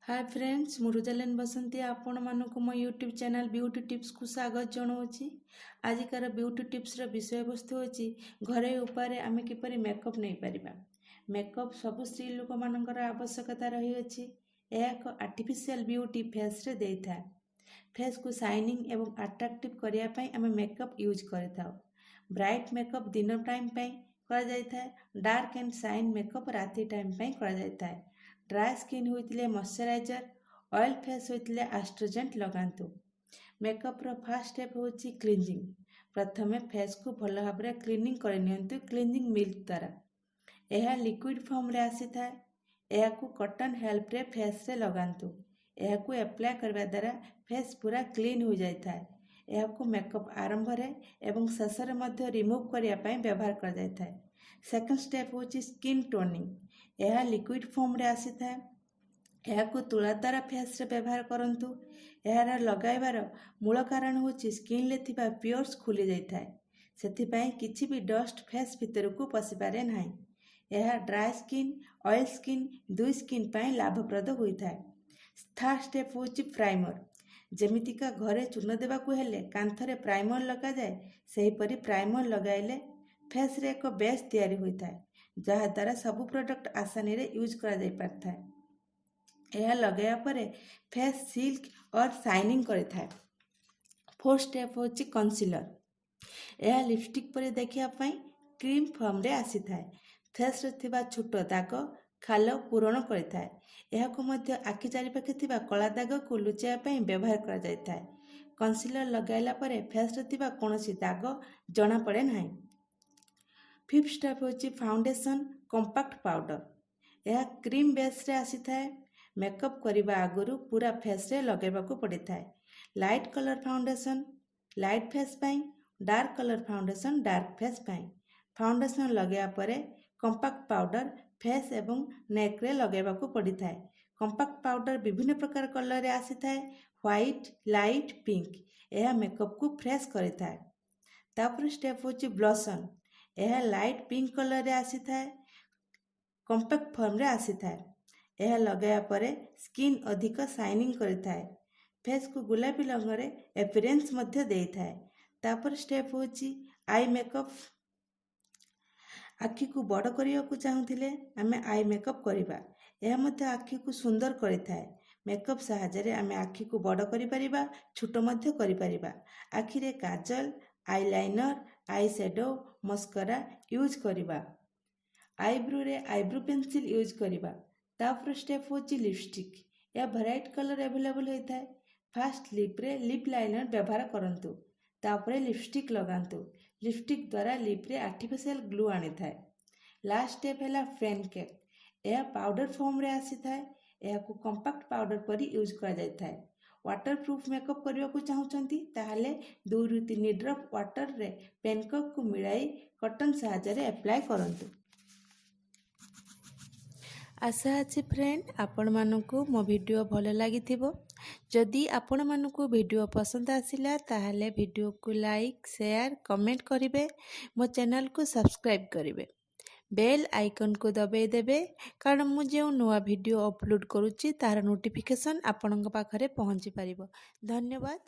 Hi friends मु रुजालेन बसंती आपण मानक मो यूट्यूब चैनल ब्यूटी टिप्स को स्वागत जनाऊँगी। आजिकार ब्यूटी टिप्स विषय वस्तु होची घरे उपाय आम किपर मेकअप नहीं पारिबा। मेकअप सब स्त्री लोक मानकर आवश्यकता रही अछि। यह एक आर्टिफिशियल ब्यूटी फेस रे देता है। फेस को शाइनिंग एवं अट्रैक्टिव करिया पई आम मेकअप यूज करथाउ। ब्राइट मेकअप दिन टाइम पई करा जायता है। डार्क एंड शाइन मेकअप राति टाइम पई करा जायता है। ड्राई स्किन होइतिले मॉइस्चराइजर, ऑयल फेस होइतिले एस्ट्रोजेंट लगांतु। मेकअप रो फर्स्ट स्टेप होची क्लींजिंग। प्रथमे फेस को भल भाव रे क्लीनिंग कर नियंतु क्लींजिंग मिल्क द्वारा। यह लिक्विड फॉर्म रे आसी थाए। यह को कॉटन हेल्प रे फेस रे लगांतु। यह को अप्लाई करबा द्वारा फेस पूरा क्लीन हो जाय थाए। यह को मेकअप आरंभ रे एवं शेष रे मध्य रिमूव करिया पई व्यवहार कर जाय थाए। सेकंड स्टेप होची स्किन टोनिंग। यह लिक्विड फॉर्म रे आसी थाए। यह को तुला द्वारा फेस रे व्यवहार करंतु। यार लगाइबार मूल कारण होची स्किन ले थिबा पियर्स खुली जाय थाए। सेथि पई किछि भी डस्ट फेस भीतर को पसि पारे नाही। यह ड्राई स्किन, ऑयल स्किन दुई स्किन पई लाभप्रद होई थाए। थर्ड स्टेप होची प्राइमर। जेमितिका घरे चूर्ण देबा को हेले कांथरे प्राइमर लगा जाए, सेही परि प्राइमर लगाइले फेस रे एक बेस तैयारी होई थाए, जहा द्वारा सब प्रोडक्ट आसानी रे यूज करा जाय पारथाए। यह लगाया परे फेस सिल्क और शाइनिंग करे थाए। फोर्थ स्टेप होची कंसीलर। यह लिपस्टिक पर देखिया पई क्रीम फॉर्म रे आसी थाए। फेस रे थिबा छोट दाग खाल पूरण करे थाए। यह को मध्य आखि चारिपाखे थिबा कला दाग को लुचाया पई व्यवहार करा जाय थाए। कंसीलर लगाइला परे फेस रे थिबा कोनोसी दाग जणा पड़े नाही। फिफ्थ स्टेप होची फाउंडेशन कंपैक्ट पाउडर। यह क्रीम बेस रे आसी थाए। मेकअप करिबा आगुरु पूरा फेस रे लगेबा को पड़े थाए। Light colour foundation light face पई, dark colour foundation dark face पई। फाउंडेशन लगेया परे कंपैक्ट पाउडर फेस एवं नेक रे लगेबा को पड़ी थाए। कंपैक्ट पाउडर विभिन्न प्रकार कलर रे आसी थाए, व्हाइट, लाइट, पिंक। यह मेकअप को फ्रेश करे थाए। तापर स्टेप होची ब्लशन। यह लाइट पिंक कलर रे आसी थाए, कंपैक्ट फॉर्म रे आसी थाए। यह लगाया परे स्किन अधिक शाइनिंग करे थाए। फेस को गुलाबी रंग रे अपीयरेंस मध्य देई थाए। तापर स्टेप होची आई मेकअप। आखि को बड़ करिया को चाहुथिले आमे आई मेकअप करिबा। यह मध्य आखि को सुंदर करे थाए। मेकअप सहायता रे आमे आखि को बड़ करि परिबा, छोटो मध्य करि परिबा। आखि रे काजल, eyeliner, eye shadow, mascara use करिबा। आईब्रो रे आईब्रो पेंसिल यूज करिबा। तापर स्टेप होची लिपस्टिक। यह वैरायटी कलर अवेलेबल होता है। फास्ट लिप रे लिप लाइनर व्यवहार करंतु। तापरे लिपस्टिक लगांतु। लिपस्टिक द्वारा लिप रे आर्टिफिशियल ग्लू आनी थाए। लास्ट स्टेप हैला फ्रेन केक। यह पाउडर फॉर्म रे आसी थाए। यह को कंपैक्ट पाउडर परी यूज करा जाय थाए। वाटर प्रूफ मेकअप करबा को चाहुचंती ताहाले 2 ରୁ 3 ड्रॉप वाटर रे पेनकेक को मिलाई कॉटन सहायता रे अप्लाई करंतु। आशा अच्छी फ्रेंड आपण मानकु मो वीडियो भल लगी थिबो। जदि आपण मानकु वीडियो पसंद आसिला ताहाले वीडियो को लाइक, शेयर, कमेंट करिवे। मो चैनल को सब्सक्राइब करिवे। बेल आइकन को दबाई देबे, कारण मु जो नवा वीडियो अपलोड करूची तार नोटिफिकेशन आपणक पाखरे पहुंची पारिबो। धन्यवाद।